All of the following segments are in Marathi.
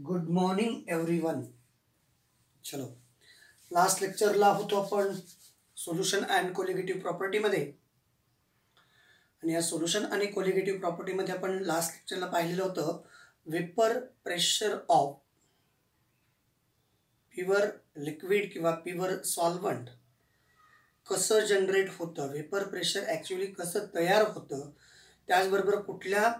Good morning everyone. चलो, लास्ट लेक्चरला होतो आपण सोल्युशन अँड कोलिगेटिव्ह प्रॉपर्टीमध्ये. आणि या सोल्युशन आणि कोलिगेटिव्ह प्रॉपर्टीमध्ये आपण लास्ट लेक्चरला पाहिलेलं होतं vapour pressure of pure liquid किंवा प्युअर सॉल्व्हंट कसं जनरेट होतं, वेपर प्रेशर ॲक्च्युली कसं तयार होतं, त्याचबरोबर कुठल्या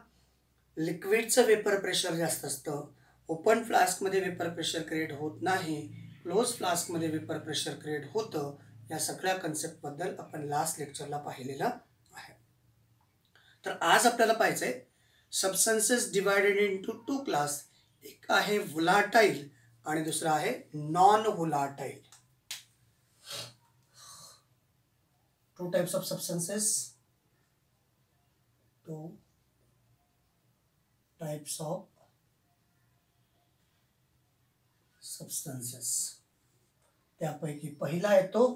लिक्विडचं वेपर प्रेशर जास्त असतं, ओपन फ्लास्कमध्ये वेपर प्रेशर क्रिएट होत नाही, क्लोज फ्लास्कमध्ये वेपर प्रेशर क्रिएट होतं. या सगळ्या कन्सेप्टबद्दल आपण लास्ट लेक्चरला पाहिलेलं आहे. तर आज आपल्याला पाहायचं आहे substances divided into two class. एक आहे व्होलाटाईल आणि दुसरा आहे non volatile. Two types of substances, two types of substances. त्यापैकी पहिला येतो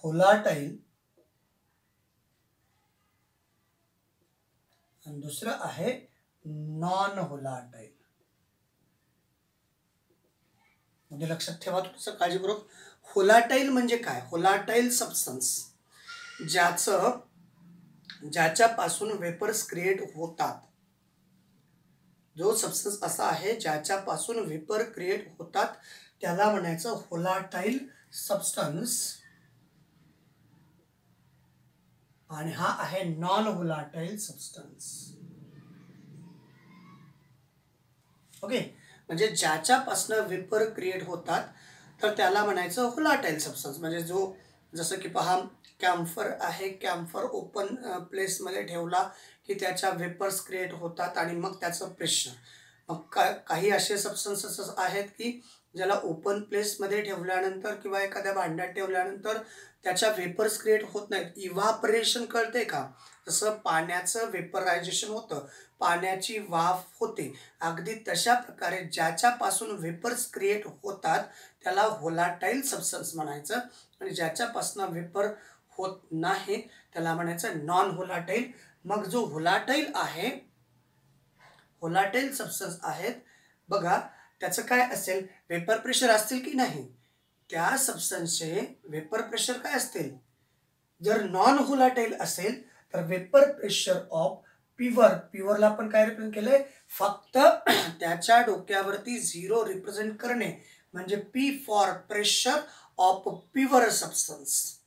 व्होलाटाईल आणि दुसरा आहे नॉन व्होलाटाईल. म्हणजे लक्षात ठेवा थोडंसं काळजीपूर्वक. व्होलाटाईल म्हणजे काय? व्होलाटाईल सबस्टन्स ज्याच्यापासून वेपर्स क्रिएट होतात. जो सबस्टन्स असा आहे ज्याच्यापासून वेपर क्रिएट होतात त्याला म्हणायचं व्होलाटाईल सबस्टन्स. आणि हा आहे नॉन व्होलाटाईल सबस्टन्स. ओके, म्हणजे ज्याच्यापासून वेपर क्रिएट होतात तर त्याला म्हणायचं व्होलाटाईल सबस्टन्स. म्हणजे जो जसं की पहा कॅम्फर आहे, कॅम्फर ओपन प्लेसमध्ये ठेवला की त्याच्या वेपर्स क्रिएट होतात आणि मग त्याचं प्रेशर. मग काही असे सबस्टन्सेस आहेत की ज्याला ओपन प्लेसमध्ये ठेवल्यानंतर किंवा एखाद्या भांड्यात ठेवल्यानंतर त्याच्या वेपर्स क्रिएट होत नाहीत. इव्हापरेशन कळते का? जसं पाण्याचं वेपरायझेशन होतं, पाण्याची वाफ होते, अगदी तशा प्रकारे ज्याच्यापासून वेपर्स क्रिएट होतात त्याला व्होलाटाईल सबस्टन्स म्हणायचं. आणि ज्याच्यापासून वेपर होत नाही त्याला म्हणायचं नॉन व्होलाटाईल. मग जो व्होलाटाईल आहे, व्होलाटाईल सबस्टन्स आहेत बघा, त्याचं काय असेल? वेपर प्रेशर असतील की नाही? त्या सबस्टन्सचे वेपर प्रेशर काय असतील? जर नॉन व्होलाटाईल असेल तर वेपर प्रेशर ऑफ प्युअरला आपण काय रिप्रेझेंट केलंय? फक्त त्याच्या डोक्यावरती 0 रिप्रेझेंट करणे म्हणजे P for pressure of pure substance.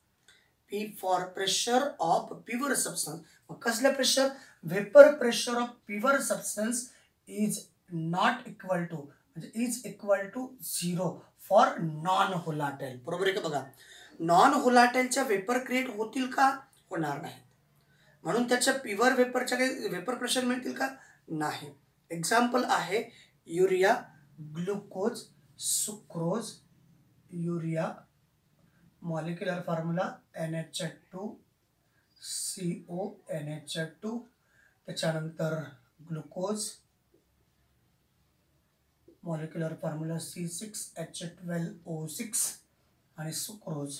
P for pressure of pure substance. मग कसलं pressure? Vapour pressure of pure substance is not equal to, म्हणजे is equal to 0 for non volatile. बरोबर आहे का? बघा, नॉन व्होलाटाईलच्या वेपर क्रिएट होतील का? होणार नाही. म्हणून त्याच्या प्युअर वेपरच्या काही वेपर प्रेशर मिळतील का? नाही. एक्झाम्पल आहे urea, glucose, sucrose. Urea molecular formula NH2 CO NH2. त्याच्यानंतर ग्लुकोज मॉलिक्युलर फॉर्म्युला C6H12O6 आणि सुक्रोज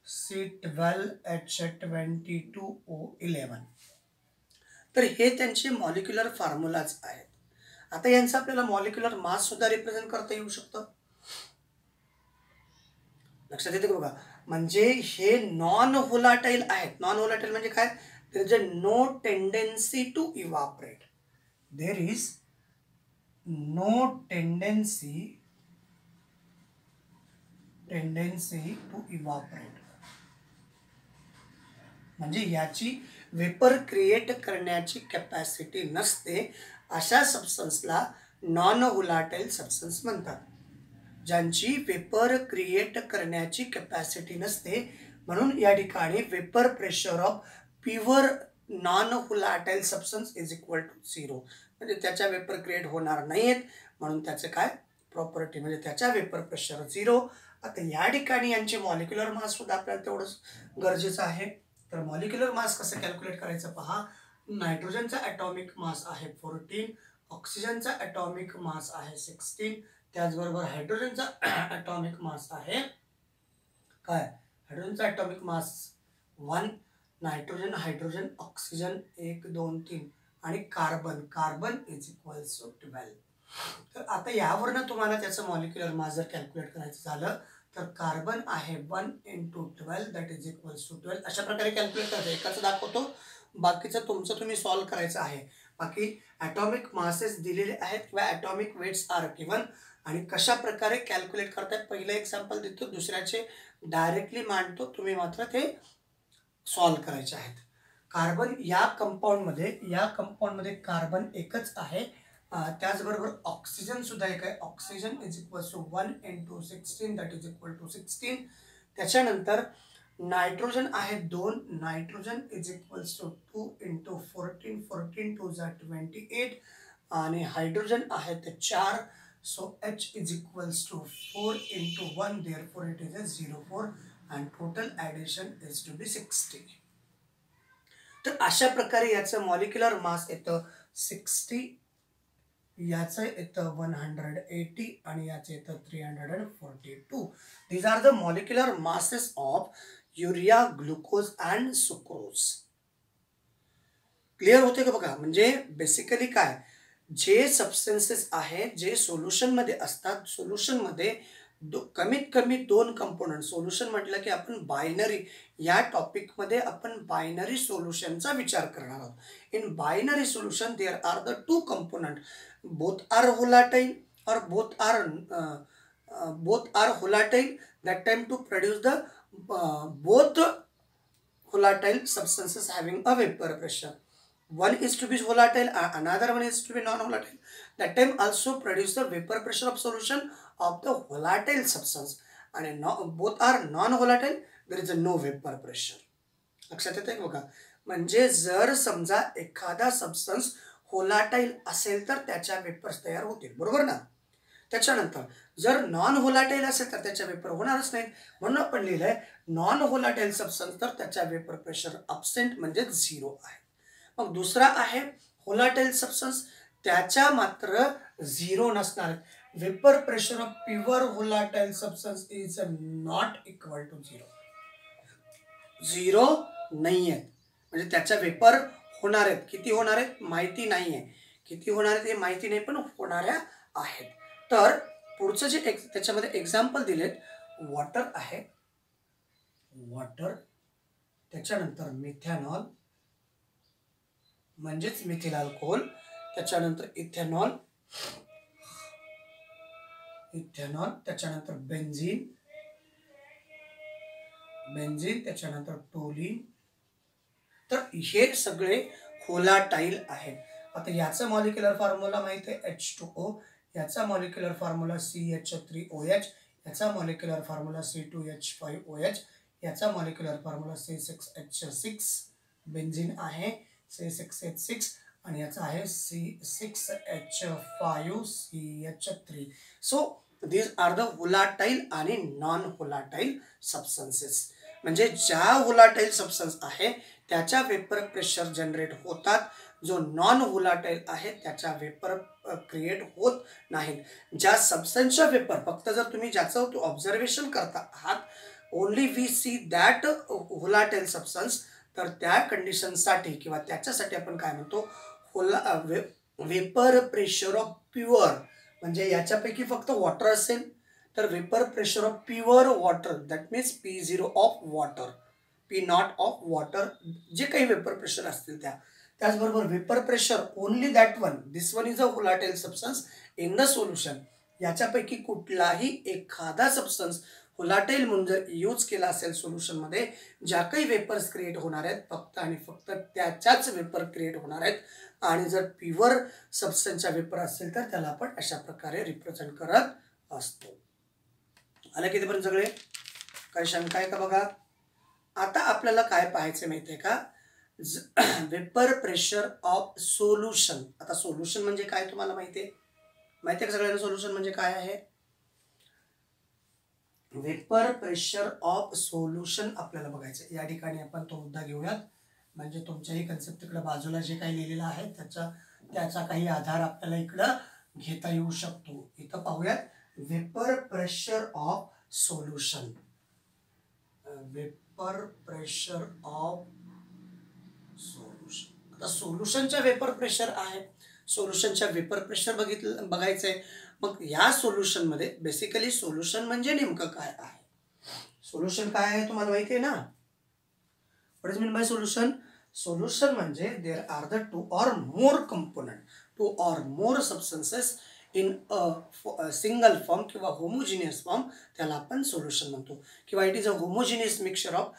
C12H22O11. तर हे त्यांचे मॉलिक्युलर फॉर्म्युलाच आहेत. आता यांचा आपल्याला मॉलिक्युलर मास सुद्धा रिप्रेझेंट करता येऊ शकतं. लक्षात येते का? बघा, म्हणजे हे नॉन व्होलाटाईल आहेत. नॉन व्होलाटाईल म्हणजे काय? There is a no tendency to evaporate. There is no tendency to evaporate. म्हणजे याची वेपर क्रिएट करण्याची कॅपॅसिटी नसते. अशा सबस्टन्सला नॉन व्होलाटाईल सबस्टन्स म्हणतात, ज्यांची वेपर क्रिएट करण्याची कॅपॅसिटी नसते. म्हणून या ठिकाणी vapour pressure of pure non volatile substance is equal to 0. म्हणजे त्याच्या वेपर क्रिएट होणार नाहीत म्हणून त्याचं काय प्रॉपर्टी, म्हणजे त्याच्या वेपर प्रेशर 0. आता या ठिकाणी यांचे मॉलिक्युलर मास सुद्धा आपल्याला तेवढंच गरजेचं आहे. तर मॉलिक्युलर मास कसं कॅल्क्युलेट करायचं पहा. नायट्रोजनचा ॲटॉमिक मास आहे 14, ऑक्सिजनचा ॲटॉमिक मास आहे 16, त्याचबरोबर हायड्रोजनचा ॲटॉमिक मास आहे काय? हायड्रोजनचा atomic mass 1, nitrogen, hydrogen, oxygen 1 2 3 आणि carbon, carbon is equals to 12. तर आता यावरनं तुम्हाला त्याचं मॉलिक्युलर मास जर कॅल्क्युलेट करायचं झालं तर कार्बन आहे 1 × 12 दॅट इज इक्वल्स टू 12. अशा प्रकारे कॅल्क्युलेट करायचं. एकाचं दाखवतो, बाकीचं तुमचं तुम्ही सॉल्व्ह करायचं आहे. बाकी ॲटॉमिक मासेस दिलेले आहेत किंवा ॲटॉमिक वेट्स आर गिवन आणि कशा प्रकारे कॅल्क्युलेट करतायत पहिलं एक्झाम्पल देतो, दुसऱ्याचे डायरेक्टली मांडतो, तुम्ही मात्र ते सॉल्व्ह करायचे आहेत. कार्बन या कंपाऊंडमध्ये कार्बन एकच आहे, त्याचबरोबर ऑक्सिजन सुद्धा एक आहे. Oxygen is equals to 1 × 16 that is equal to 16. त्याच्यानंतर नायट्रोजन आहे 2, नायट्रोजन इज इक्वल्स टू 2 × 14, 14 2 जा 28 आणि हायड्रोजन आहे ते 4. So H is equals to 4 × 1 therefore it is a 0.4 and total addition is to be 60. तर अशा प्रकारे याचं मॉलिक्युलर मास येतं 60, याचं येतं 180 आणि याचं येतं 342. These are the molecular masses of urea, glucose and sucrose. Clear होते का बघा. म्हणजे बेसिकली काय, जे सबस्टन्सेस आहेत जे सोल्युशनमध्ये असतात, सोल्युशनमध्ये कमीत कमी 2 कंपोनंट. सोल्युशन म्हटलं की आपण बायनरी, या टॉपिकमध्ये आपण बायनरी सोल्युशनचा विचार करणार आहोत. In binary solution there are the 2 component, both are volatile or both are volatile, that time to produce the both volatile substances having a vapor pressure. One is to be volatile, another one is to be non-volatile. That time also produce the vapor pressure of solution of the volatile substance. And both are non-volatile, there is a no vapor pressure. लक्षात येते बघा. म्हणजे जर समजा एखादा सबस्टन्स व्होलाटाईल असेल तर त्याच्या वेपर्स तयार होतील, बरोबर ना. त्याच्यानंतर जर नॉन व्होलाटाईल असेल तर त्याच्या वेपर होणारच नाही. म्हणून आपण लिहिलंय नॉन व्होलाटाईल सबस्टन्स तर त्याच्या वेपर प्रेशर अब्सेंट म्हणजे 0 आहे. मग दुसरा आहे व्होलाटाईल सबस्टन्स, त्याच्या मात्र 0 नसणार. Vapour pressure of pure volatile substance is not equal to 0. 0 नाही आहे म्हणजे त्याच्या वेपर होणार आहेत. किती होणार आहेत माहिती नाही आहे, किती होणार आहेत हे माहिती नाही, पण होणाऱ्या आहेत. तर पुढचं जे त्याच्यामध्ये एक्झाम्पल दिलेत, वॉटर आहे, वॉटर, त्याच्यानंतर मिथॅनॉल म्हणजेच मिथिल अल्कोहोल, त्याच्यानंतर इथेनॉल, त्याच्यानंतर बेन्झीन, त्याच्यानंतर टोलिन. तर हे सगळे व्होलाटाईल आहेत. आता याचा मॉलिक्युलर फॉर्म्युला माहिती आहे H2O, याचा मॉलिक्युलर फॉर्म्युला CH3OH, याचा मॉलिक्युलर फॉर्म्युला C2H5OH, याचा मॉलिक्युलर फॉर्म्युला C6H6, बेन्झीन आहे C6H6 आणि याचा आहे C6H5CH3. So these are the volatile आणि नॉन व्होलाटाईल सबस्टन्सेस. म्हणजे ज्या व्होलाटाईल सबस्टन्स आहे त्याच्या वेपर प्रेशर जनरेट होतात, जो नॉन व्होलाटाईल आहे त्याच्या वेपर क्रिएट होत नाहीत. ज्या सबस्टन्सच्या वेपर फक्त जर तुम्ही ज्याचं ऑब्झर्वेशन करता आहात, only we see that volatile substance, तर त्या कंडिशनसाठी किंवा त्याच्यासाठी आपण काय म्हणतो, वेपर प्रेशर ऑफ प्युअर, म्हणजे याच्यापैकी फक्त वॉटर असेल तर vapour pressure of pure water, that means P0 of water, P0 of water, जे काही वेपर प्रेशर असतील त्या. त्याचबरोबर vapour pressure only that one, this one is a volatile substance in the solution. याच्यापैकी कुठलाही एखादा सबस्टन्स व्होलाटाईल म्हणून जर यूज केला असेल सोल्युशनमध्ये, ज्या काही वेपर्स क्रिएट होणार आहेत फक्त आणि फक्त त्याच्याच वेपर क्रिएट होणार आहेत. आणि जर प्युअर सबस्टन्सचा वेपर असेल तर त्याला आपण अशा प्रकारे रिप्रेझेंट करत असतो. आलं कितीपर्यंत सगळे? काही शंका आहे का बघा. आता आपल्याला काय पाहायचं माहितीये का, वेपर प्रेशर ऑफ सोल्युशन. आता सोल्युशन म्हणजे काय तुम्हाला माहितीये का सगळ्यांना? सोल्युशन म्हणजे काय आहे? वेपर प्रेशर ऑफ सोल्युशन आपल्याला बघायचं. या ठिकाणी आपण तो मुद्दा घेऊयात, म्हणजे तुमच्याही कन्सेप्ट तिकडे बाजूला जे काही लिहिलेलं आहे त्याचा काही आधार आपल्याला इकडं घेता येऊ शकतो. इथं पाहूयात vapour pressure of solution. Vapour pressure of solution आता सोल्युशनच्या वेपर प्रेशर आहे, सोल्युशनच्या वेपर प्रेशर बघायचंय. मग या सोल्युशनमध्ये बेसिकली सोल्युशन म्हणजे नेमकं काय आहे? सोल्युशन काय आहे तुम्हाला माहिती आहे ना? What is mean by solution? Solution म्हणजे there are the two or more component, two or more substances in a single form किंवा होमोजिनियस फॉर्म, त्याला आपण सोल्युशन म्हणतो. किंवा it is a homogeneous mixture of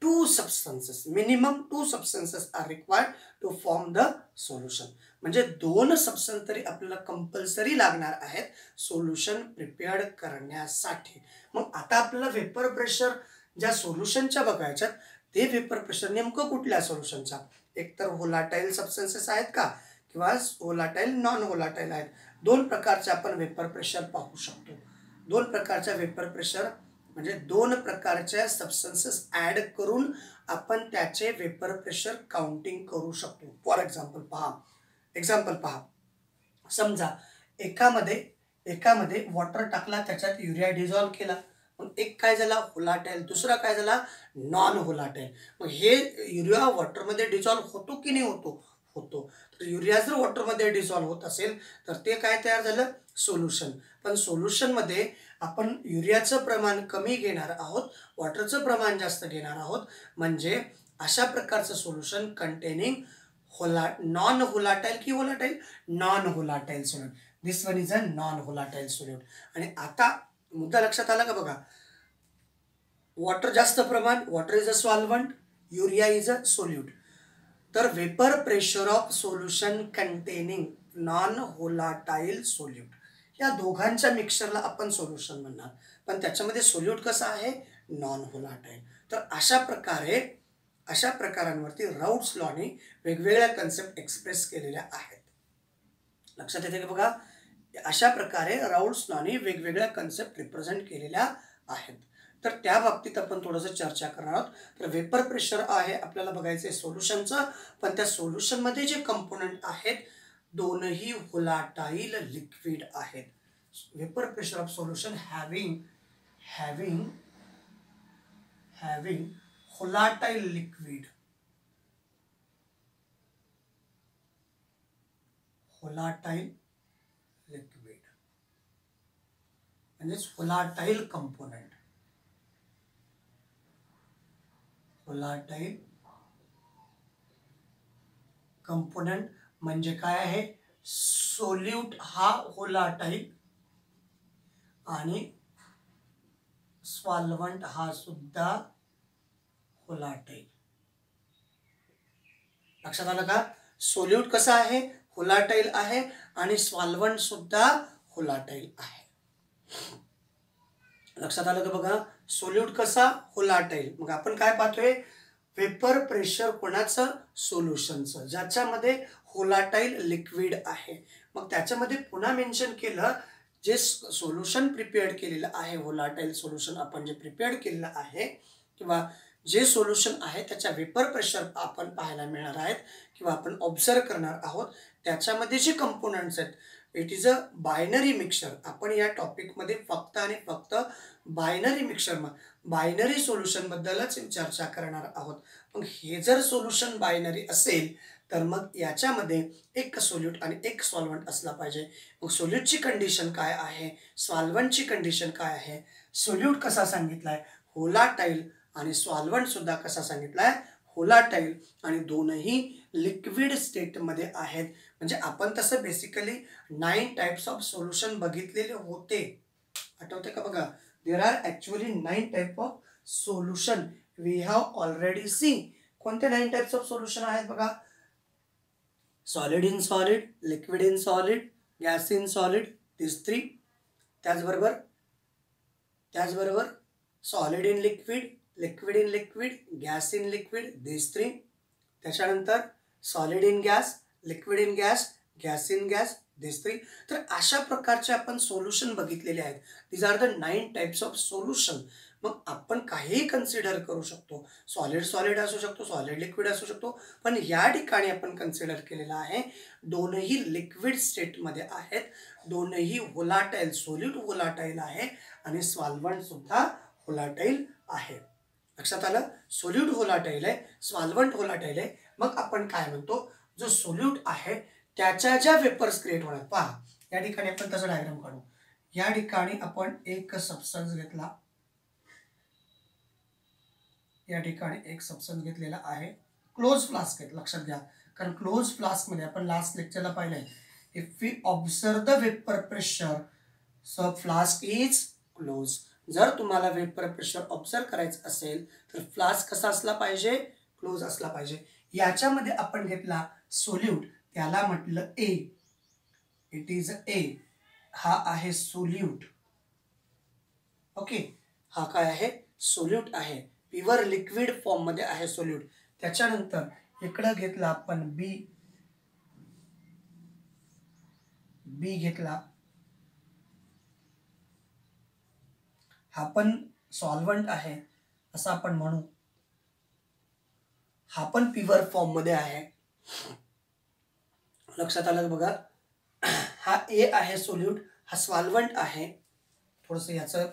two substances, minimum two substances are required to form the solution. म्हणजे दोन सबस्टन्स तरी आपल्याला कंपल्सरी लागणार आहेत सोल्युशन प्रिपेअर्ड करण्यासाठी. मग आता आपल्याला वेपर प्रेशर ज्या सोल्युशनच्या बघायच्यात, ते वेपर प्रेशर नेमकं कुठल्या सोल्युशनचा? एकतर व्होलाटाईल सबस्टन्सेस आहेत का, किंवा व्होलाटाईल नॉन व्होलाटाईल आहेत. दोन प्रकारचे आपण वेपर प्रेशर पाहू शकतो. दोन प्रकारच्या वेपर प्रेशर म्हणजे दोन प्रकारच्या सबस्टन्सेस ॲड करून आपण त्याचे वेपर प्रेशर काउंटिंग करू शकतो. फॉर एक्झाम्पल पहा. समजा एकामध्ये वॉटर टाकला, त्याच्यात युरिया डिझॉल्व्ह केला. मग एक काय झाला? व्होलाटाईल. दुसरा काय झाला? Non volatile. मग हे युरिया वॉटरमध्ये डिझॉल्व्ह होतो की नाही होतो. तर युरिया जर वॉटरमध्ये डिझॉल्व्ह होत असेल तर ते काय तयार झालं? सोल्युशन. पण सोल्युशनमध्ये आपण युरियाचं प्रमाण कमी घेणार आहोत, वॉटरचं प्रमाण जास्त घेणार आहोत. म्हणजे अशा प्रकारचं सोल्युशन कंटेनिंग नॉन व्होलाटाईल की volatile? Non volatile solute. This one is a non volatile solute. आणि आता मुद्दा लक्षात आला का बघा? वॉटर जास्त प्रमाण, water is a solvent, urea is a solute. तर vapour pressure of solution containing non volatile solute, या दोघांच्या मिक्सचरला आपण सोल्युशन म्हणणार. पण त्याच्यामध्ये सोल्यूट कसा आहे? Non volatile. तर अशा प्रकारांवरती राऊट्स लॉने वेगवेगळ्या कन्सेप्ट एक्सप्रेस केलेल्या आहेत. लक्षात येते का बघा? अशा प्रकारे राऊट्स लॉने वेगवेगळ्या कन्सेप्ट रिप्रेझेंट केलेल्या आहेत. तर त्या बाबतीत आपण थोडंसं चर्चा करणार आहोत. तर वेपर प्रेशर आहे आपल्याला बघायचं आहे सोल्युशनचं, पण त्या सोल्युशनमध्ये जे कंपोनंट आहेत दोनही व्होलाटाईल लिक्विड आहेत. Vapour pressure of solution having volatile liquid, म्हणजेच व्होलाटाईल कंपोनंट. म्हणजे काय आहे? सोल्यूट हा व्होलाटाईल आणि सॉल्व्हंट हा सुद्धा व्होलाटाईल. लक्षात आलं का? सोल्यूट कसा आहे? व्होलाटाईल आहे आणि सॉल्व्हंट सुद्धा व्होलाटाईल आहे. लक्षात आलं का बघा? सोल्यूट कसा? व्होलाटाईल. मग आपण काय पाहतोय? वेपर प्रेशर कोणाचं? सोल्युशनचं, ज्याच्यामध्ये व्होलाटाईल लिक्विड आहे. मग त्याच्यामध्ये पुन्हा मेन्शन केलं, जे सोल्युशन प्रिपेअर्ड केलेलं आहे, व्होलाटाईल सोल्युशन आपण जे प्रिपेअर्ड केलेलं आहे किंवा जे सोल्युशन आहे त्याच्या वेपर प्रेशर आपण पाहायला मिळणार आहेत किंवा आपण ऑब्झर्व करणार आहोत. त्याच्यामध्ये जे कंपोनंट्स आहेत, it is a binary mixture. आपण या टॉपिकमध्ये फक्त आणि फक्त बायनरी सोल्युशनबद्दलच चर्चा करणार आहोत. मग हे जर सोल्युशन बायनरी असेल तर मग याच्यामध्ये एक सोल्यूट आणि एक सॉल्व्हंट असला पाहिजे. मग सोल्यूटची कंडिशन काय आहे? सॉल्व्हंटची कंडिशन काय आहे? सोल्यूट कसा सांगितलाय? व्होलाटाईल. आणि सॉल्व्हंट सुद्धा कसा सांगितलाय? व्होलाटाईल. आणि दोनही लिक्विड स्टेटमध्ये आहेत. म्हणजे आपण तसं बेसिकली 9 टाइप्स ऑफ सोल्युशन बघितलेले होते. आठवते का बघा? There are actually 9 type of solution we have already seen. कोणते 9 टाइप्स ऑफ सोल्युशन आहेत बघा? Solid in solid, liquid in solid, gas in solid, this 3. त्याचबरोबर solid in liquid, liquid in liquid, gas in liquid, this 3. त्याच्यानंतर solid in gas, liquid in gas, gas in gas, this 3. तर अशा प्रकारचे आपण सोल्युशन बघितलेले आहेत. These are the 9 types of solution. मग आपण काहीही कन्सिडर करू शकतो. सॉलिड असू शकतो, सॉलिड लिक्विड असू शकतो. पण या ठिकाणी आपण कन्सिडर केलेलं आहे दोनही लिक्विड स्टेटमध्ये आहेत, दोनही व्होलाटाईल, सोल्यूट व्होलाटाईल आहे आणि सॉल्व्हंट सुद्धा व्होलाटाईल आहे. लक्षात आलं? सोल्यूट व्होलाटाईल आहे, सॉल्व्हंट व्होलाटाईल आहे. मग आपण काय म्हणतो, जो सोल्यूट आहे त्याच्या ज्या वेपर्स क्रिएट होणार. पहा या ठिकाणी आपण तसं डायग्राम काढू. या ठिकाणी आपण एक सबस्टन्स घेतला, या ठिकाणी एक सबस्टन्स घेतलेला आहे, क्लोज फ्लास्क आहे. लक्षात घ्या, कारण क्लोज फ्लास्क मध्ये आपण लास्ट लेक्चरला पाहिलंय, if we observe the vapour pressure so flask is close. जर तुम्हाला वेपर प्रेशर ऑब्झर्व करायचं असेल तर फ्लास्क कसा असला पाहिजे, क्लोज असला पाहिजे. याच्यामध्ये आपण घेतला सोल्यूट, त्याला म्हटलं ए, इट इज ए. हा आहे सोल्यूट. ओके, हा काय आहे, सोल्यूट आहे, प्युअर लिक्विड फॉर्म मध्ये आहे सोल्यूट. त्याच्यानंतर इकडं घेतला आपण बी, बी घेतला, हा पण सॉल्व्हंट आहे असं आपण म्हणू, हा पण प्युअर फॉर्म मध्ये आहे. लक्षात आलं बघा, हा ए आहे सोल्यूट, हा सॉल्व्हंट आहे. थोडंसं याचं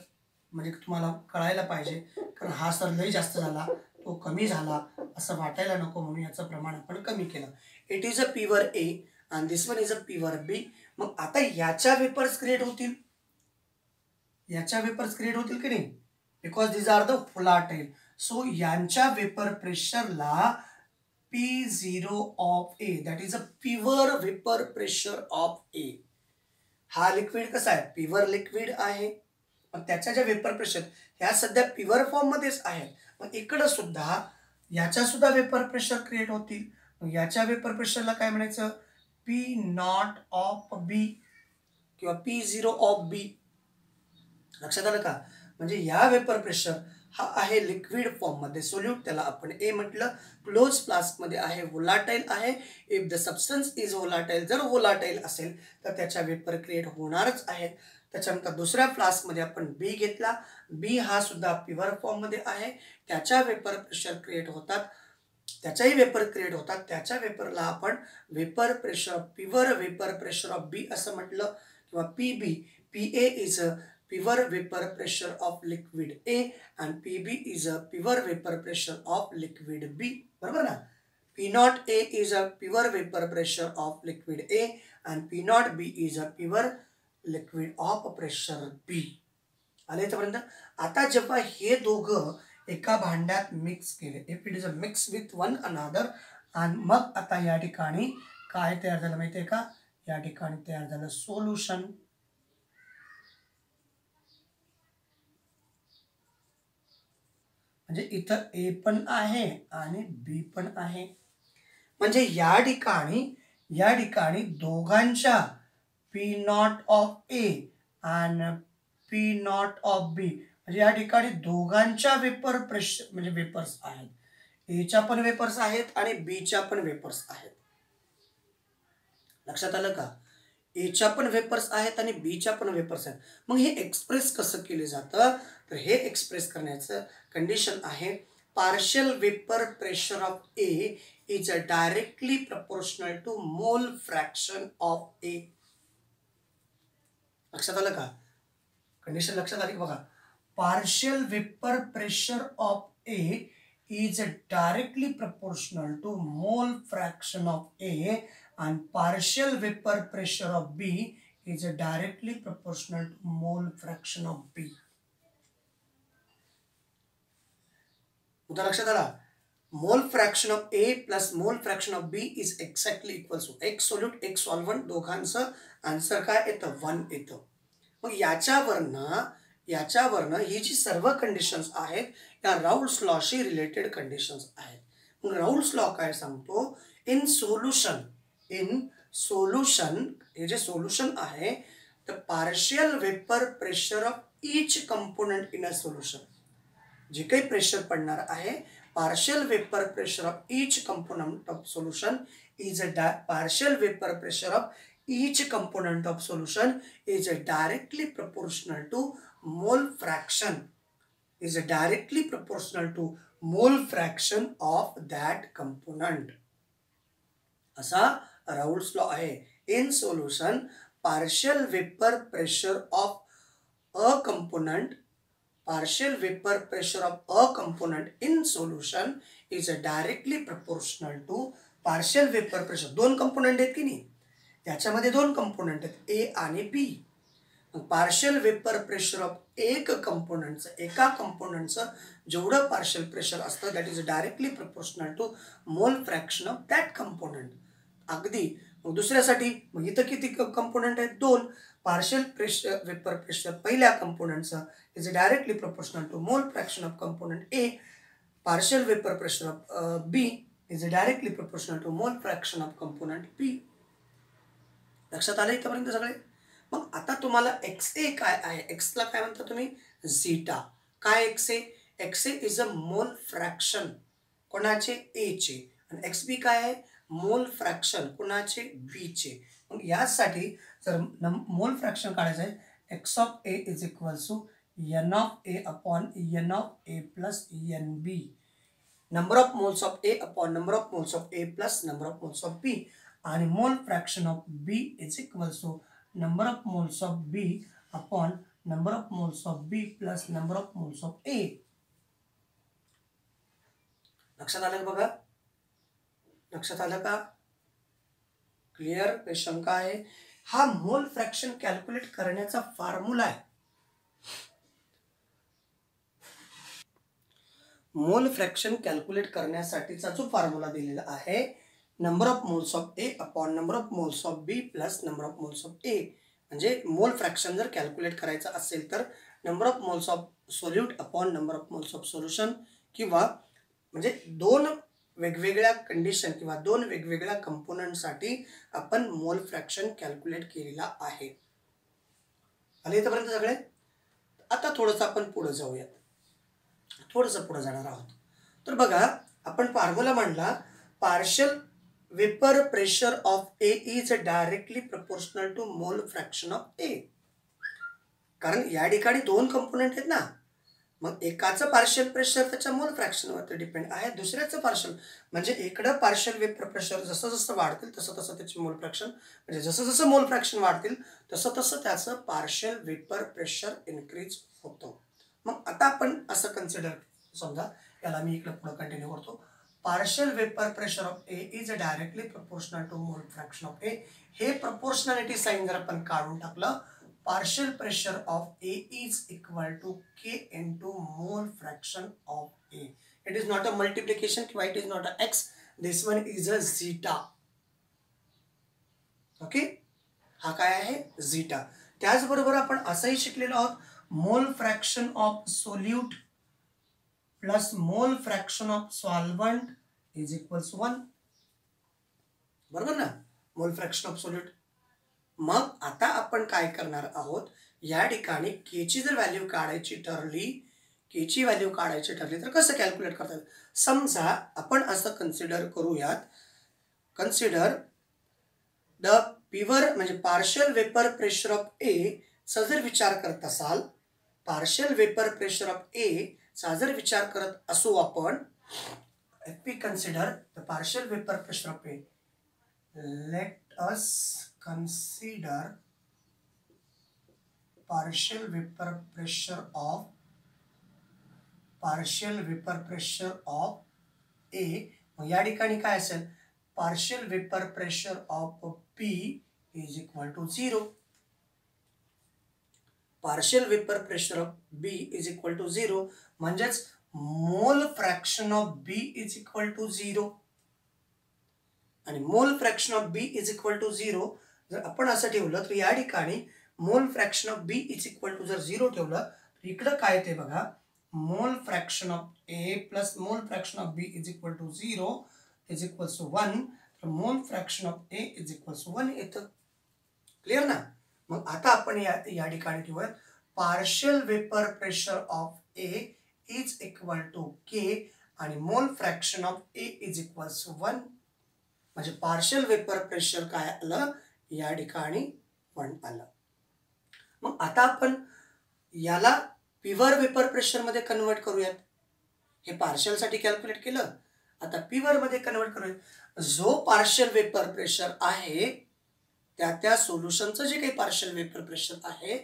म्हणजे तुम्हाला कळायला पाहिजे, कारण हा सर लई जास्त झाला, तो कमी झाला असं वाटायला नको, म्हणून याचं प्रमाण आपण कमी केलं. It is a pure A and this one is a pure B. मग आता याच्या वेपर्स क्रिएट होतील, याच्या वेपर्स क्रिएट होतील की नाही, because these are the volatile. So यांच्या वेपर प्रेशरला P0 of A, that is a pure vapour pressure of A. हा लिक्विड कसा आहे, प्युअर लिक्विड आहे, पण त्याच्या ज्या वेपर प्रेशर ह्या सध्या प्युअर फॉर्म मध्येच आहेत. मग इकडं सुद्धा याच्या सुद्धा वेपर प्रेशर क्रिएट होतील. मग याच्या वेपर प्रेशरला काय म्हणायचं, P0 ऑफ बी किंवा P0 ऑफ बी. लक्षात आलं का? म्हणजे या वेपर प्रेशर हा आहे लिक्विड फॉर्म मध्ये सोल्यूट, त्याला आपण ए म्हटलं. क्लोज फ्लास्क मध्ये आहे, व्होलाटाईल आहे. If the substance is volatile, जर व्होलाटाईल असेल तर त्याच्या वेपर क्रिएट होणारच आहेत. त्याच्यानंतर दुसऱ्या फ्लास्क मध्ये आपण बी घेतला, बी हा सुद्धा प्युअर फॉर्म मध्ये आहे, त्याच्या वेपर प्रेशर क्रिएट होतात, त्याच्याही वेपर क्रिएट होतात. त्याच्या वेपरला आपण vapour pressure, pure vapour pressure of B असं म्हटलं, किंवा PB. PA is a pure vapor pressure of liquid A and PB is a pure vapor pressure of liquid B. बरोबर ना? P0 A is a pure vapor pressure of liquid A and P0 B is a pure liquid of pressure B. आले इथपर्यंत? आता जेव्हा हे दोघं एका भांड्यात मिक्स केले, if it is a mix with one another, आणि मग आता या ठिकाणी काय तयार झालं माहिती आहे का, या ठिकाणी तयार झालं सोल्युशन. म्हणजे इथं ए पण आहे आणि बी पण आहे. म्हणजे या ठिकाणी दोघांच्या P0 ऑफ ए आणि P0 ऑफ बी, म्हणजे या ठिकाणी दोघांच्या वेपर प्रेशर म्हणजे वेपर्स आहेत. एच्या पण वेपर्स आहेत आणि बीच्या पण वेपर्स आहेत. लक्षात आलं का? एच्या पण वेपर्स आहेत आणि बीच्या पण वेपर्स आहेत. मग हे एक्सप्रेस कसं केले जातं, तर हे एक्सप्रेस करण्याचं कंडिशन आहे, partial vapour pressure of A is a directly proportional to mole fraction of A. लक्षात आलं का? कंडिशन लक्षात आली बघा, partial vapour pressure of A is directly proportional to mole fraction of A and partial vapor pressure of B is directly proportional to mole fraction of B. उदा लक्षात आला, mole fraction of A plus mole fraction of B is exactly equals to एक सोल्यूट एक सॉल्व्हंट, दोघांचं आन्सर काय येतं, 1 येतं. मग याच्यावरनं ही जी सर्व कंडिशन्स आहेत या राउल्स लॉशी रिलेटेड कंडिशन्स आहेत. मग राउल्स लॉ काय सांगतो, इन सोल्युशन हे जे सोल्युशन आहे, the partial vapour pressure of each component in a solution, जे काही प्रेशर पडणार आहे, partial vapour pressure of each component of solution is a partial vapour pressure of each component of solution is directly proportional to mole fraction, is directly proportional to mole fraction of that component. असा राउल्स लॉ आहे. In solution partial vapour pressure of a component partial vapor pressure of a component in solution is directly proportional to partial vapor pressure. दोन कंपोनंट आहेत की नाही, त्याच्यामध्ये दोन कंपोनंट आहेत ए आणि B. Partial vapour pressure of एका कंपोनंटचं जेवढं पार्शियल प्रेशर असतं that is directly proportional to mole fraction of that component. अगदी मग दुसऱ्यासाठी मग इथं किती कंपोनंट आहेत, दोन. पार्शियल प्रेशर वेपर प्रेशर पहिल्या कंपोनंटचं is directly proportional to mole fraction of component A. Partial vapour pressure of B is directly proportional to mole fraction of component B. लक्षात आलं इथपर्यंत सगळे. मग आता तुम्हाला एक्स ए काय आहे, एक्सला काय म्हणता तुम्ही, झीटा. काय x A, x A is अ मोल फ्रॅक्शन कोणाचे, ए चे. आणि एक्स बी काय आहे, मोल फ्रॅक्शन कोणाचे, बी चे. मग यासाठी जर मोल फ्रॅक्शन काढायचं आहे, X of A is equals to N of A upon N of A plus N B. Number of moles of A upon number of moles of A plus number of moles of B. आणि mole fraction of B is equals to number of moles of B upon number of moles of B plus number of moles of A. लक्षात आलं बघा, लक्षात आलं का, क्लिअर. शंका आहे, हा मोल फ्रॅक्शन कॅल्क्युलेट करण्याचा फॉर्म्युला आहे. मोल फ्रॅक्शन कॅल्क्युलेट करण्यासाठीचा जो फॉर्म्युला दिलेला आहे, number of moles of A upon number of moles of B plus number of moles of A. म्हणजे मोल फ्रॅक्शन जर कॅल्क्युलेट करायचं असेल तर number of moles of solute upon number of moles of solution, किंवा म्हणजे दोन वेगवेगळ्या कंडिशन किंवा दोन वेगवेगळ्या कंपोनंटसाठी आपण मोल फ्रॅक्शन कॅल्क्युलेट केलेला आहे. आले इथपर्यंत सगळे. आता थोडंसं आपण पुढे जाऊयात, थोडंसं पुढे जाणार आहोत. तर बघा, आपण फॉर्म्युला म्हणला partial vapour pressure of A is directly proportional to mole fraction of A. कारण या ठिकाणी दोन कंपोनंट आहेत ना, मग एकाचं पार्शियल प्रेशर त्याच्या मोल फ्रॅक्शनवरती डिपेंड आहे, दुसऱ्याचं पार्शियल. म्हणजे इकडं पार्शियल वेपर प्रेशर जसं जसं वाढतील तसं तसं त्याचे मोल फ्रॅक्शन, म्हणजे जसं जसं मोल फ्रॅक्शन वाढतील तसं तसं त्याचं पार्शियल वेपर प्रेशर इन्क्रीज होतं. मग आता आपण असं कन्सिडर, समजा याला मी इकडे पुढे कंटिन्यू करतो. Partial vapour pressure of A is directly proportional to mole fraction of A. हे प्रोपोर्शनॅलिटी साइन जर आपण काढून टाकलं, partial pressure of A is equal to K into mole fraction of A. It is not a multiplication किंवा it is not a X, this one is a zeta. Okay, हा काय आहे, झीटा. त्याचबरोबर आपण असंही शिकलेलो आहोत, मोल fraction of solute plus mole fraction of solvent is equals 1. बरोबर ना, मोल फ्रॅक्शन ऑफ सोल्यूट. मग आता आपण काय करणार आहोत, या ठिकाणी के ची जर व्हॅल्यू काढायची ठरली, के ची व्हॅल्यू काढायची ठरली तर कसं कॅल्क्युलेट करतात. समजा आपण असं कन्सिडर करूयात, कन्सिडर द पिव्हर म्हणजे partial vapour pressure of A चा जर विचार करत असाल, partial vapour pressure of A चा जर विचार करत असू आपण, if we consider the partial vapour pressure of A, let us consider partial vapour pressure of A. या ठिकाणी काय असेल, partial vapour pressure of B is equal to 0. Partial vapour pressure of B is equal to 0 म्हणजेच mole fraction of B is equal to 0. आणि mole fraction of B is equal to 0 जर आपण असं ठेवलं तर या ठिकाणी mole fraction of B is equal to जर 0 ठेवलं तर इकडं काय ते बघा, mole fraction of A plus mole fraction of B is equal to 0 is equals to 1. तर mole fraction of A is equals to 1 येतं. क्लिअर ना. मग आता आपण या ठिकाणी ठेवूयात partial vapour pressure of A is equal to K आणि mole fraction of A is equals to 1. म्हणजे पार्शियल वेपर प्रेशर काय आलं, या ठिकाणी 1 आलं. मग आता आपण याला प्युअर वेपर प्रेशर मध्ये कन्वर्ट करूयात. हे पार्शियल साठी कॅल्क्युलेट केलं, आता प्युअर मध्ये कन्वर्ट करूयात. जो पार्शियल वेपर प्रेशर आहे त्या सोल्युशनचं जे काही पार्शियल वेपर प्रेशर आहे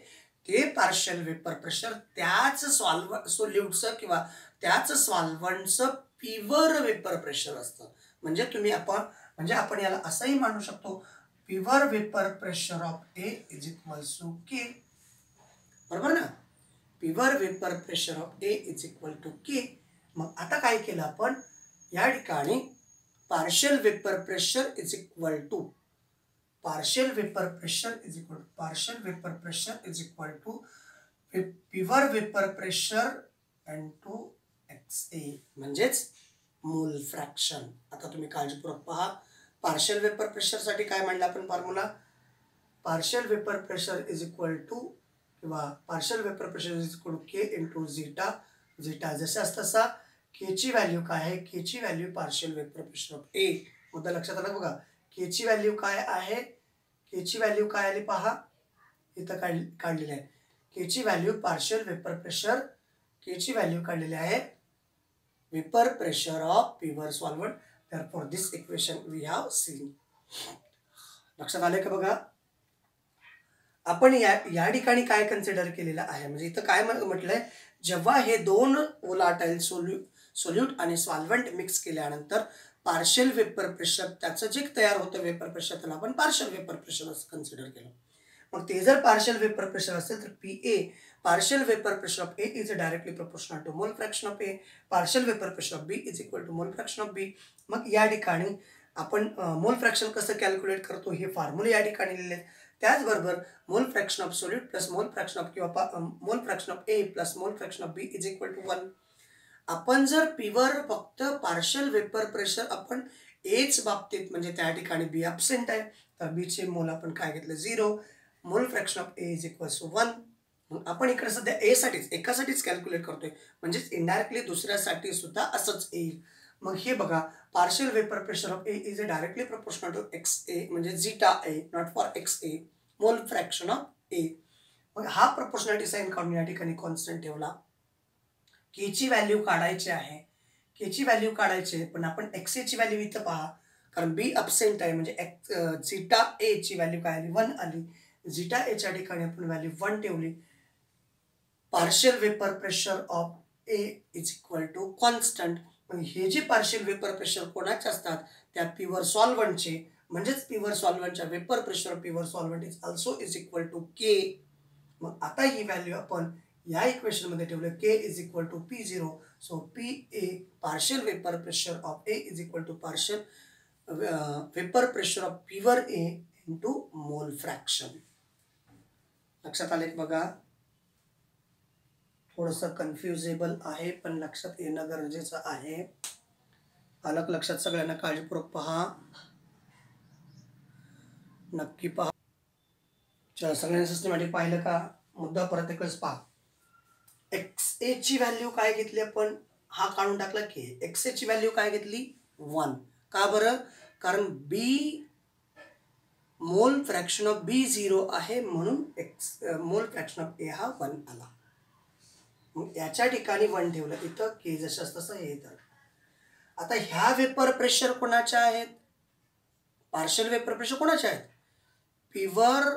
ते पार्शियल वेपर प्रेशर त्याच सोल्यूटचं किंवा त्याच सॉल्व्हंटचं प्युअर वेपर प्रेशर असतं. म्हणजे आपण याला असंही मानू शकतो, pure vapour pressure of A is equals to K. बरोबर ना? Pure vapour pressure of A is equal to K. मग आता काय केलं आपण या ठिकाणी, partial vapour pressure is equal to pure vapour pressure into XA म्हणजेच मोल फ्रॅक्शन. आता तुम्ही काळजीपूर्वक पहा, पार्शियल वेपर प्रेशरसाठी काय म्हणलं आपण formula, partial vapour pressure is equal to K into zeta. Zeta जसा तसा के ची व्हॅल्यू काय आहे, के ची value partial vapour pressure of A. मुद्दा लक्षात आला बघा, के ची व्हॅल्यू काय आहे, के ची व्हॅल्यू काय आली पहा, इथं काढलेली आहे. के ची व्हॅल्यू पार्शियल वेपर प्रेशर, के ची व्हॅल्यू काढलेली आहे vapour pressure of pure solvent. therefore this equation we have seen. लक्षात आले का बघा. आपण या ठिकाणी काय कन्सिडर केलेलं आहे, म्हणजे इथं काय म्हटलंय, जेव्हा हे दोन वोलाटाईल सोल्यूट आणि सॉल्व्हंट मिक्स केल्यानंतर पार्शियल वेपर प्रेशर त्याचं जे तयार होतं वेपर प्रेशर, त्याला आपण पार्शियल वेपर प्रेशर असं कन्सिडर केलं. मग ते जर पार्शियल वेपर प्रेशर असेल तर PA partial vapor pressure of A is directly proportional to mole fraction of A. Partial vapor pressure of B is equal to mole fraction of B. मग या ठिकाणी आपण मोल फ्रॅक्शन कसं कॅल्क्युलेट करतो हे फॉर्म्युले या ठिकाणी लिहिले. त्याचबरोबर mole fraction of solute plus mole fraction of किंवा mole fraction of A plus mole fraction of B is equal to 1. आपण जर प्युअर फक्त पार्शियल वेपर प्रेशर आपण एच बाबतीत, म्हणजे त्या ठिकाणी बी ॲब्सेंट आहे, तर बी चे मोल आपण काय घेतलं 0. Mole fraction of A is equal to 1. आपण इकडे सध्या ए साठीच एकासाठीच कॅल्क्युलेट करतोय, म्हणजेच इनडायरेक्टली दुसऱ्यासाठी सुद्धा असंच येईल. मग हे बघा, partial vapour pressure of A is directly proportional to XA म्हणजे zeta A, not for XA, mole fraction of A. मग हा प्रोपोर्शनॅलिटी साइन काढून या ठिकाणी कॉन्स्टंट ठेवला. के ची व्हॅल्यू काढायची आहे, के ची व्हॅल्यू काढायची, पण आपण XA ची व्हॅल्यू इथं पहा, कारण बी ॲब्सेंट आहे, म्हणजे झीटा ए ची व्हॅल्यू काय आली 1 आली. झीटा ए च्या ठिकाणी आपण व्हॅल्यू 1 ठेवली. Partial vapour pressure of A is equal to constant. हे जे पार्शियल वेपर प्रेशर कोणाचे असतात, त्या प्युअर सॉल्व्हंटचे, म्हणजेच प्युअर सॉल्व्हंटच्या vapour pressure of pure solvent is also is equal to K. मग आता ही व्हॅल्यू आपण या इक्वेशनमध्ये ठेवलं, K is equal to P0. So PA partial vapour pressure of A is equal to partial vapour pressure of pure A into mole fraction. लक्षात आले बघा. थोडंसं कन्फ्युजेबल आहे, पण लक्षात येणं गरजेचं आहे. अलग लक्षात सगळ्यांना काळजीपूर्वक पहा, नक्की पहा. चला, सगळ्यांनी सिस्टमॅटिक पाहिलं का? मुद्दा परत एकच पहा. XA ची व्हॅल्यू काय घेतली आपण, हा काढून टाकला की XA ची व्हॅल्यू काय घेतली 1. का बरं? कारण बी मोल फ्रॅक्शन ऑफ B 0 आहे, म्हणून मोल फ्रॅक्शन ऑफ A हा 1 आला. मग याच्या ठिकाणी 1 ठेवलं, इथं के जसं तसं हे येतं. आता ह्या वेपर प्रेशर कोणाच्या आहेत, पार्शियल वेपर प्रेशर कोणाच्या आहेत, प्युअर,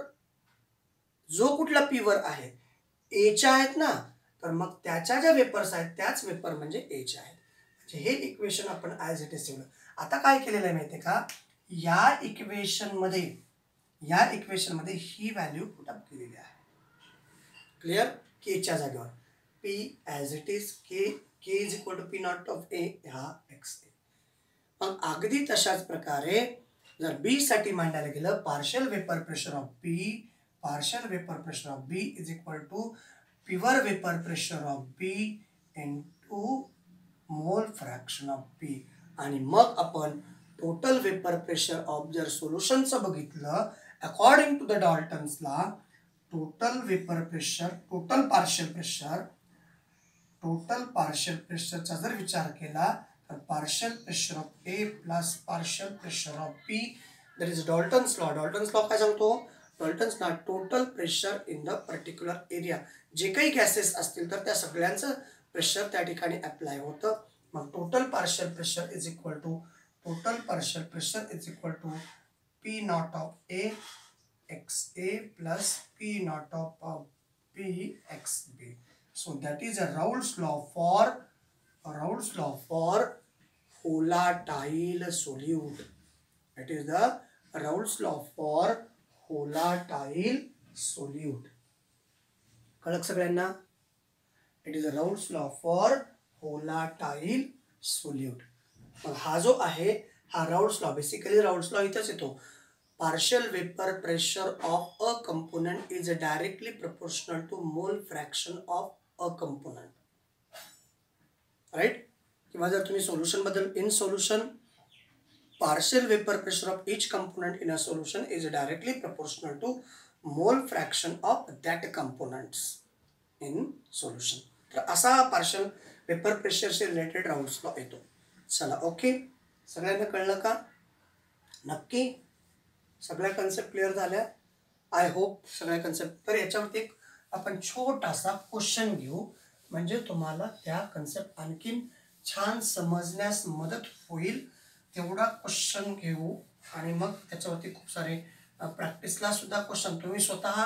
जो कुठला प्युअर आहे एच्या आहेत ना, तर मग त्याच्या ज्या वेपर्स आहेत त्याच वेपर म्हणजे एच्या आहेत. म्हणजे हे इक्वेशन आपण ॲज इट इज ठेवलं. आता काय केलेलं आहे माहिती आहे का, या इक्वेशनमध्ये ही व्हॅल्यू पुट अप केलेली आहे. क्लिअर? केच्या जागेवर P as it is, K is equal to P not of A हा XA. मग अगदी तशाच प्रकारे जर बी साठी मांडायला गेलं, partial vapour pressure of B is equal to pure vapour pressure of B into mole fraction of B. आणि मग आपण टोटल वेपर प्रेशर ऑफ, जर सोल्युशनचं बघितलं according to the Dalton's law, total partial प्रेशरचा जर विचार केला तर partial pressure of A plus partial pressure of B, that is Dalton's law. Dalton's law काय सांगतो, Dalton's law total pressure in the particular area, जे काही गॅसेस असतील तर त्या सगळ्यांचं प्रेशर त्या ठिकाणी अप्लाय होतं. मग total partial pressure is equal to P not of A XA plus P not of pxb. So that is a Raoult's law for volatile solute. It is the Raoult's law for volatile solute. कळलं सगळ्यांना? It is a Raoult's law for volatile solute. मग हा जो आहे हा Raoult's law, basically Raoult's law इथंच येतो. Partial vapor pressure of a component is directly proportional to mole fraction of a component. Right? किंवा जर तुम्ही सोल्युशन बद्दल, in solution partial vapor pressure of each component in a solution is directly proportional to mole fraction of that components in solution. तर असा पार्शियल वेपर प्रेशरशी रिलेटेड राउंड्स लॉ येतो. चला ओके, सगळ्यांना कळलं का? नक्की सगळ्या कन्सेप्ट क्लिअर झाल्या? आय होप सगळ्या कन्सेप्ट. तर याच्यावरती एक आपण छोटासा क्वेश्चन घेऊ, म्हणजे तुम्हाला त्या कन्सेप्ट आणखीन छान समजण्यास मदत होईल. तेवढा क्वेश्चन घेऊ आणि मग त्याच्यावरती खूप सारे प्रॅक्टिसला सुद्धा क्वेश्चन तुम्ही स्वतः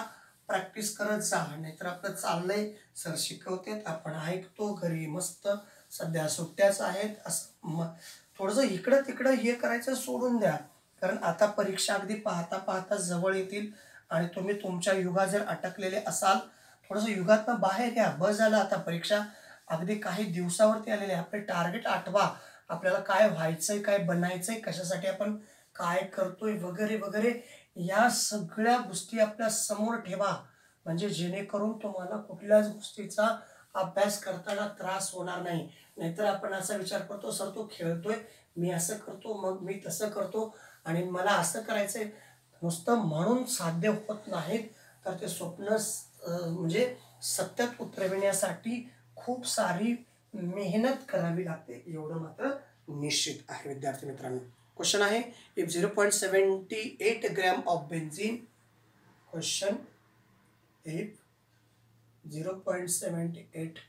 प्रॅक्टिस करत जा. नाहीतर आपलं चाललंय, सर शिकवतात, आपण ऐकतो घरी, मस्त सध्या सुट्ट्याच आहेत, असं थोडंसं इकडं तिकडं हे करायचं सोडून द्या. कारण आता परीक्षा अगदी पाहता पाहता जवळ येतील आणि तुम्ही तुमच्या युगात जर अटकलेले असाल, थोडंसं युगातनं बाहेर या. बस झालं, आता परीक्षा अगदी काही दिवसावरती आलेली आहे. आपले टार्गेट आठवा, आपल्याला काय व्हायचंय, काय बनायचंय, कशासाठी आपण काय करतोय वगैरे वगैरे, या सगळ्या गोष्टी आपल्या समोर ठेवा. म्हणजे जेणेकरून तुम्हाला कुठल्याच गोष्टीचा अभ्यास करताना त्रास होणार नाही. नाहीतर आपण असा विचार करतो, सर तो खेळतोय, मी असं करतो, मग मी तसं करतो आणि मला असं करायचंय. नुसतं म्हणून साध्य होत नाहीत, तर ते स्वप्न म्हणजे सत्यात उतरविण्यासाठी खूप सारी मेहनत करावी लागते, एवढं मात्र निश्चित आहे विद्यार्थी मित्रांनो. क्वेश्चन आहे, if 0.78 gram of benzene, question if 0.78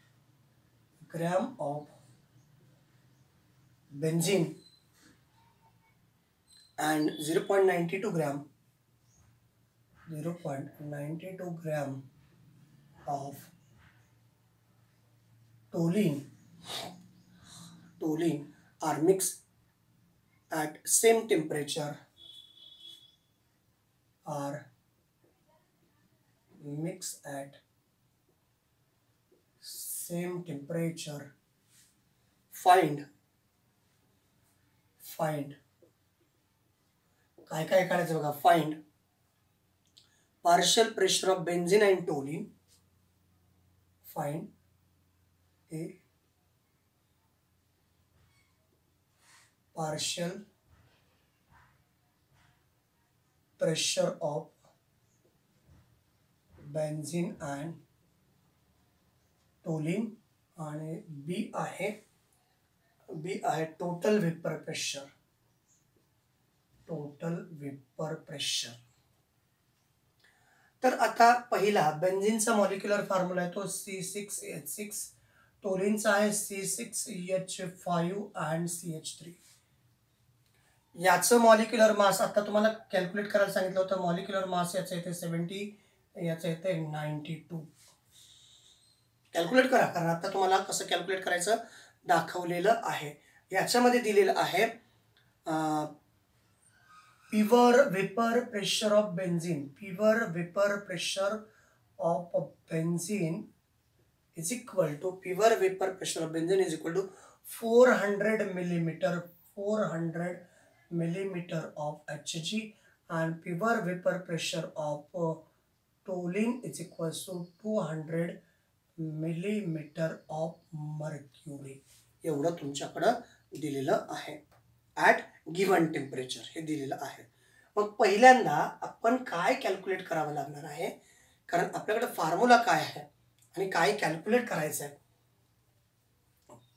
gram of benzene and 0.92 gram of toluene are mixed at same temperature, find काय काय काढायचं बघा. Find partial pressure of benzene and toluene, find a partial pressure of benzene and toluene आणि बी आहे टोटल वेपर प्रेशर. तर आता पहिला बेन्झीनचा मॉलिक्युलर फॉर्म्युला आहे तो C6H6, टोलिनचा आहे C6H5 and CH3. याचं मॉलिक्युलर मास आता तुम्हाला कॅल्क्युलेट करायला सांगितलं होतं. मॉलिक्युलर मास याचं येते 70, याचं येते 92. कॅल्क्युलेट करा, कारण आता तुम्हाला कसं कॅल्क्युलेट करायचं दाखवलेलं आहे. याच्यामध्ये दिलेलं आहे pure vapor pressure of benzene is equal to 400 millimeter of Hg, and pure vapor pressure of toluene is equal to 200 millimeter of mercury. एवढं तुमच्याकडं दिलेलं आहे ॲट गिवन टेम्परेचर, हे दिलेलं आहे. मग पहिल्यांदा आपण काय कॅल्क्युलेट करावं लागणार आहे, कारण आपल्याकडे फॉर्म्युला काय आहे आणि काय कॅल्क्युलेट करायचं आहे.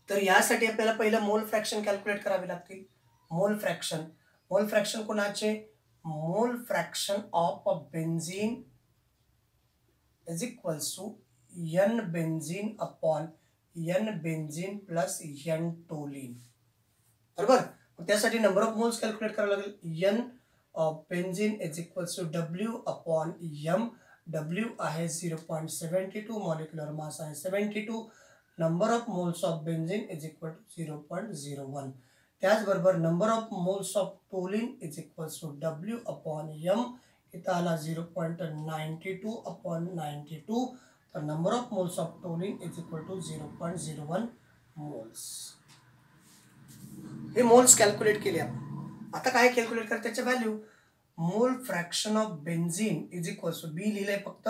तर यासाठी आपल्याला पहिलं मोल फ्रॅक्शन कॅल्क्युलेट करावे लागतील. मोल फ्रॅक्शन कोणाचे? Mole fraction of benzene is equals to n benzene upon n benzene plus n toluene. बरोबर. त्यासाठी नंबर ऑफ मोल्स कॅल्क्युलेट करावं लागेल. n benzene is equals to W upon m W आहे 0.72, मॉलिक्युलर मास आहे 72, number of moles of benzene is equal to 0.01. त्याचबरोबर number of moles of toluene is equal to W upon M. इथं आला 0.92 अपॉन 92, तर number of moles of toluene is equal to 0.01 moles. हे मोल्स कॅल्क्युलेट केले आपण. आता काय कॅल्क्युलेट करते त्याचे value. Mole fraction of benzene is equal to B लिहिलंय फक्त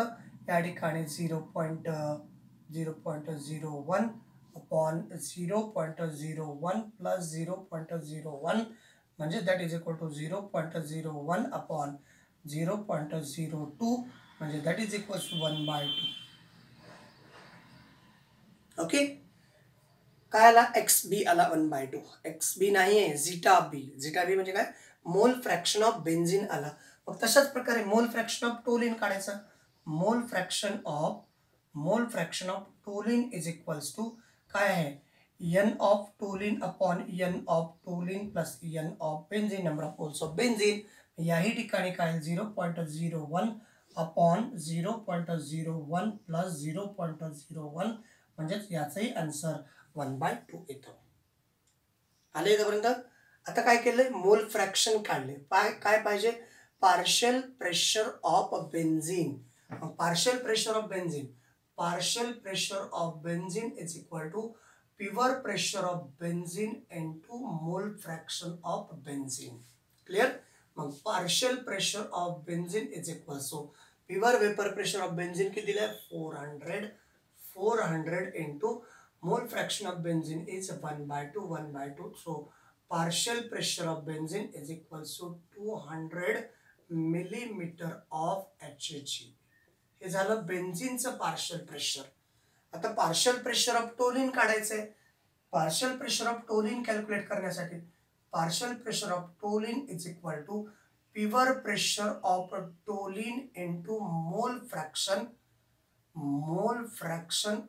या ठिकाणी 0.01 अपॉन 0.01 प्लस 0.01 म्हणजे that is equal to 0.01 upon 0.02 म्हणजे that is equal to 1/2. Okay. काय आला एक्स बी आला 1/2. एक्स बी नाही आहे झिटा बी. झिटा बी म्हणजे काय मोल फ्रॅक्शन ऑफ बेन्झीन आला. मग तशाच प्रकारे मोल फ्रॅक्शन ऑफ टोलिन काढायचं. Mole fraction of toluene is equals to काय आहे n of toluene upon n of toluene plus n of benzene, number of moles of benzene. याही ठिकाणी काय 0.01 अपॉन 0.01 प्लस 0.01 म्हणजेच याचंही आन्सर 1/2 येतं. आले इथपर्यंत. आता काय केलंय मोल फ्रॅक्शन काढले. काय पाहिजे partial pressure of benzene. Partial pressure of benzene is equal to pure pressure of benzene into mole fraction of benzene. Clear. मग partial pressure of benzene is equal to pure vapour pressure of benzene किती दिलंय 400 into mole fraction of benzene is 1/2. So partial pressure of benzene is equals to 200 millimeter of Hg. हे झालं बेन्झीनचं पार्शियल प्रेशर. आता पार्शियल प्रेशर ऑफ टोलिन काढायचंय. Partial pressure of toluene calculate करण्यासाठी partial pressure of toluene is equal to pure pressure of toluene into mole fraction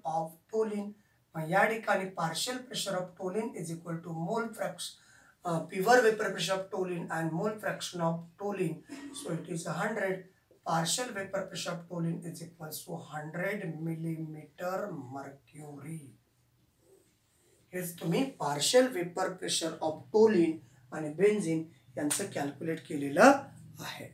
of toluene. या ठिकाणी partial pressure of toluene is equal to mole fraction pure vapour pressure of toluene and mole fraction of toluene. So it is 100. Partial vapour pressure of toluene is equal to 100 millimetre mercury. हेच तुम्ही partial vapour pressure of toluene आणि बेन्झीन यांचं कॅल्क्युलेट केलेलं आहे.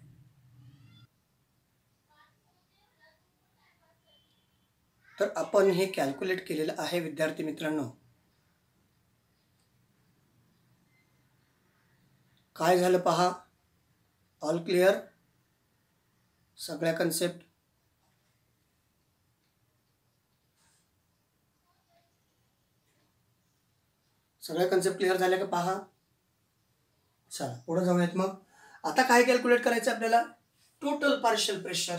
तर आपण हे कॅल्क्युलेट केलेलं आहे विद्यार्थी मित्रांनो. काय झालं पहा. All clear. सगळ्या कन्सेप्ट क्लिअर झाल्या का पहा. चला पुढे जाऊयात. मग आता काय कॅल्क्युलेट करायचं आपल्याला टोटल पार्शियल प्रेशर.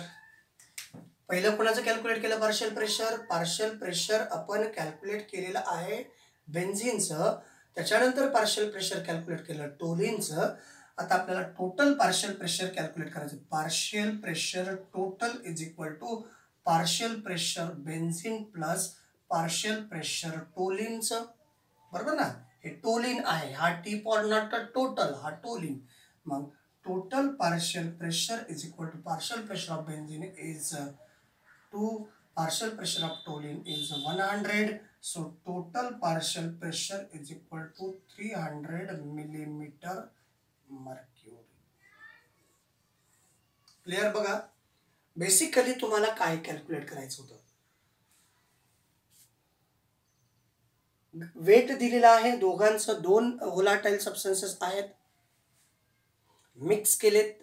पहिलं कोणाचं कॅल्क्युलेट केलं पार्शियल प्रेशर आपण कॅल्क्युलेट केलेलं आहे बेन्झीनचं. त्याच्यानंतर पार्शियल प्रेशर कॅल्क्युलेट केलं टोलिनचं. आता आपल्याला टोटल पार्शियल प्रेशर कॅल्क्युलेट करायचं. Partial pressure total is equal to partial pressure benzene plus partial pressure टोलिनचं. बरोबर ना. हे टोलिन आहे. हा टी फॉर नॉट टोटल, हा टोलिन. मग total partial pressure is equal to partial pressure of benzene is 2, partial pressure of toluene is 100. So total partial pressure is equal to 300 millimeter mercury. Clear. बघा बेसिकली तुम्हाला काय कॅल्क्युलेट करायचं होतं. वेट दिलेला आहे दोघांचं. 2 व्होलाटाईल सबस्टन्सेस आहेत, मिक्स केलेत.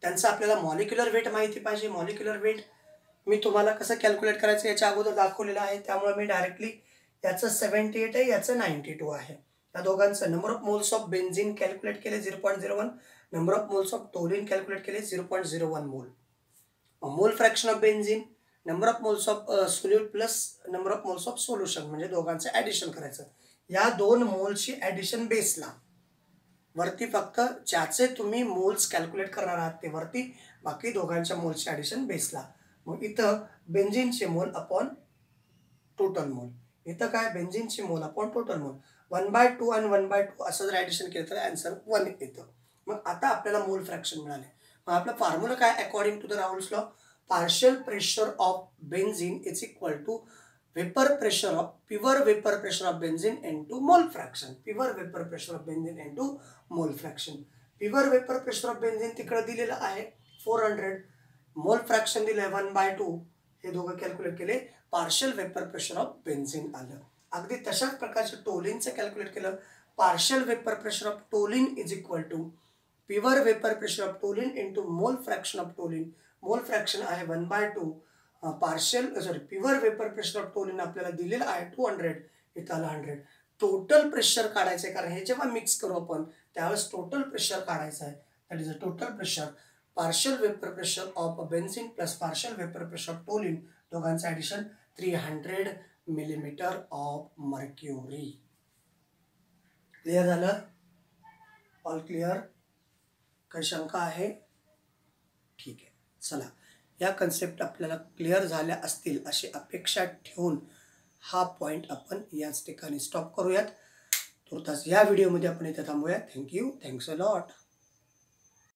त्यांचं आपल्याला मॉलिक्युलर वेट माहिती पाहिजे. मॉलिक्युलर वेट मी तुम्हाला कसं कॅल्क्युलेट करायचं याच्या अगोदर दाखवलेलं आहे. त्यामुळे मी डायरेक्टली याचं 78 आहे, याचं 92 आहे. या दोघांचं number of moles of benzene calculate केले 0.01, number of moles of toluene calculate केले 0.01 मोल. मोल fraction of benzene, number of moles of solute plus number of moles of solution म्हणजे दोघांचं ॲडिशन करायचं. या 2 मोल्सची ॲडिशन बेसला. वरती फक्त ज्याचे तुम्ही मोल्स कॅल्क्युलेट करणार आहात ते वरती, बाकी दोघांच्या मोल्सची ॲडिशन बेसला. मग इथं बेन्झीनचे मोल अपॉन टोटल मोल. इथं काय बेन्झीनचे मोल अपॉन टोटल मोल 1/2 आणि 1/2 असं जर ॲडिशन केलं तर आन्सर 1 येतं. मग आता आपल्याला मोल फ्रॅक्शन मिळाले. मग आपला फॉर्म्युला काय according to the Raoult's law. partial pressure of benzene is equal to pure vapor pressure of benzene into mole fraction. Pure vapor pressure of benzene into mole fraction. Pure vapor pressure of benzene तिकडे दिलेलं आहे 400, मोल फ्रॅक्शन दिलंय 1/2. हे दोघं कॅल्क्युलेट केले, partial vapour pressure of benzene आलं. अगदी तशाच प्रकारचं टोलिनचं कॅल्क्युलेट केलं. Partial vapour pressure of toluene is equal to pure vapour pressure of toluene into mole fraction of toluene. Mole fraction आहे 1/2. Pure vapour pressure of toluene आपल्याला दिलेलं आहे 200, इथं आलं 100. टोटल प्रेशर काढायचं आहे, कारण हे जेव्हा मिक्स करू आपण त्यावेळेस टोटल प्रेशर काढायचं आहे. That is a total pressure. Partial vapour pressure of benzene plus partial vapour pressure of toluene, दोघांचं addition 300 millimetre of mercury. Clear झालं? All clear? काही शंका आहे? ठीक आहे. चला, या कन्सेप्ट आपल्याला क्लिअर झाल्या असतील अशी अपेक्षा ठेवून हा पॉईंट आपण याच ठिकाणी स्टॉप करूयात. तुर्तास या व्हिडिओमध्ये आपण इथे थांबूयात. थँक्यू. Thanks a lot.